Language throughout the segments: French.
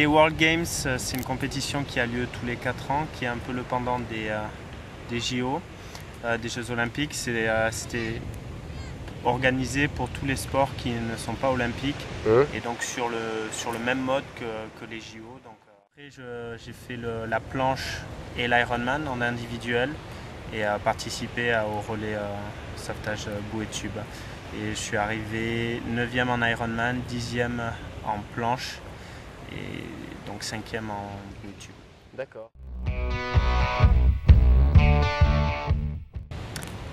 Les World Games, c'est une compétition qui a lieu tous les 4 ans, qui est un peu le pendant des JO, des Jeux Olympiques. C'était organisé pour tous les sports qui ne sont pas olympiques et donc sur le même mode que les JO. Donc, après, j'ai fait la planche et l'Ironman en individuel et participé au relais sauvetage bouée de tube. Et je suis arrivé 9e en Ironman, 10e en planche et donc 5e en bouée de tube. D'accord.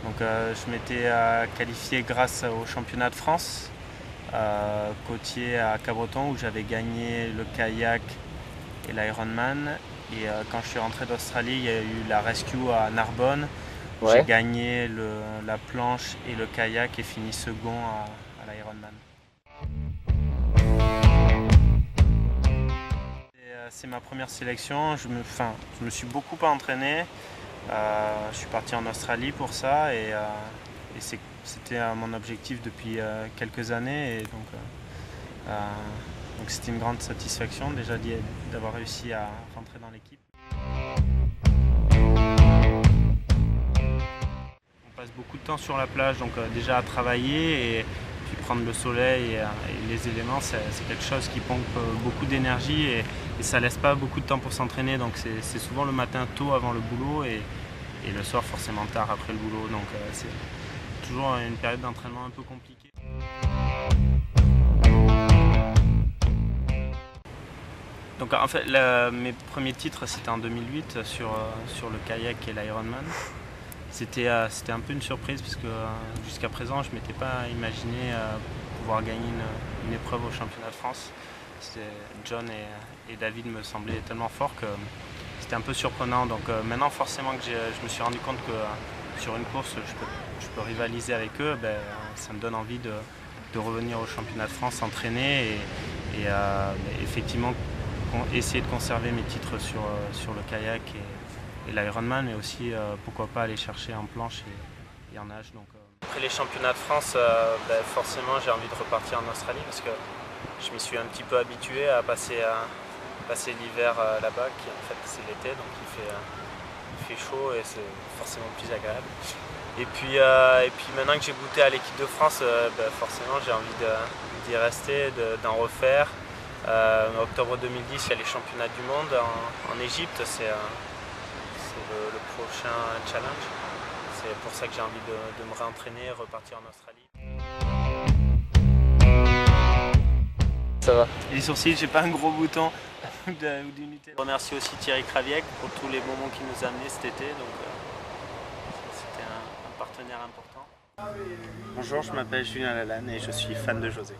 Donc je m'étais qualifié grâce au championnat de France côtier à Cabreton où j'avais gagné le kayak et l'Ironman. Et quand je suis rentré d'Australie, il y a eu la rescue à Narbonne. Où j'ai gagné la planche et le kayak et fini second à l'Ironman. C'est ma première sélection. Je me suis beaucoup entraîné. Je suis parti en Australie pour ça et c'était mon objectif depuis quelques années. Et donc c'était une grande satisfaction déjà d'avoir réussi à rentrer dans l'équipe. On passe beaucoup de temps sur la plage, donc déjà à travailler et puis prendre le soleil et les éléments, c'est quelque chose qui pompe beaucoup d'énergie et ça laisse pas beaucoup de temps pour s'entraîner. Donc c'est souvent le matin tôt avant le boulot et le soir forcément tard après le boulot. Donc c'est toujours une période d'entraînement un peu compliquée. Donc en fait, mes premiers titres c'était en 2008 sur le kayak et l'Ironman. C'était un peu une surprise parce que jusqu'à présent je ne m'étais pas imaginé pouvoir gagner une épreuve au championnat de France. John et David me semblaient tellement forts que c'était un peu surprenant. Donc maintenant forcément que je me suis rendu compte que sur une course je peux rivaliser avec eux, ça me donne envie de revenir au championnat de France, s'entraîner et effectivement essayer de conserver mes titres sur le kayak et l'Ironman, mais aussi pourquoi pas aller chercher en planche et en nage. Donc, après les championnats de France, forcément j'ai envie de repartir en Australie parce que je m'y suis un petit peu habitué à passer l'hiver là-bas, qui en fait c'est l'été, donc il fait chaud et c'est forcément plus agréable. Et puis maintenant que j'ai goûté à l'équipe de France, forcément j'ai envie d'y rester, d'en refaire. En octobre 2010, il y a les championnats du monde en Égypte, c'est le prochain challenge. C'est pour ça que j'ai envie de me réentraîner et repartir en Australie. Ça va. Les sourcils, j'ai pas un gros bouton d'unité. Je remercie aussi Thierry Kraviec pour tous les moments qu'il nous a amenés cet été. Donc, c'était un partenaire important. Bonjour, je m'appelle Julien Lalanne et je suis fan de José.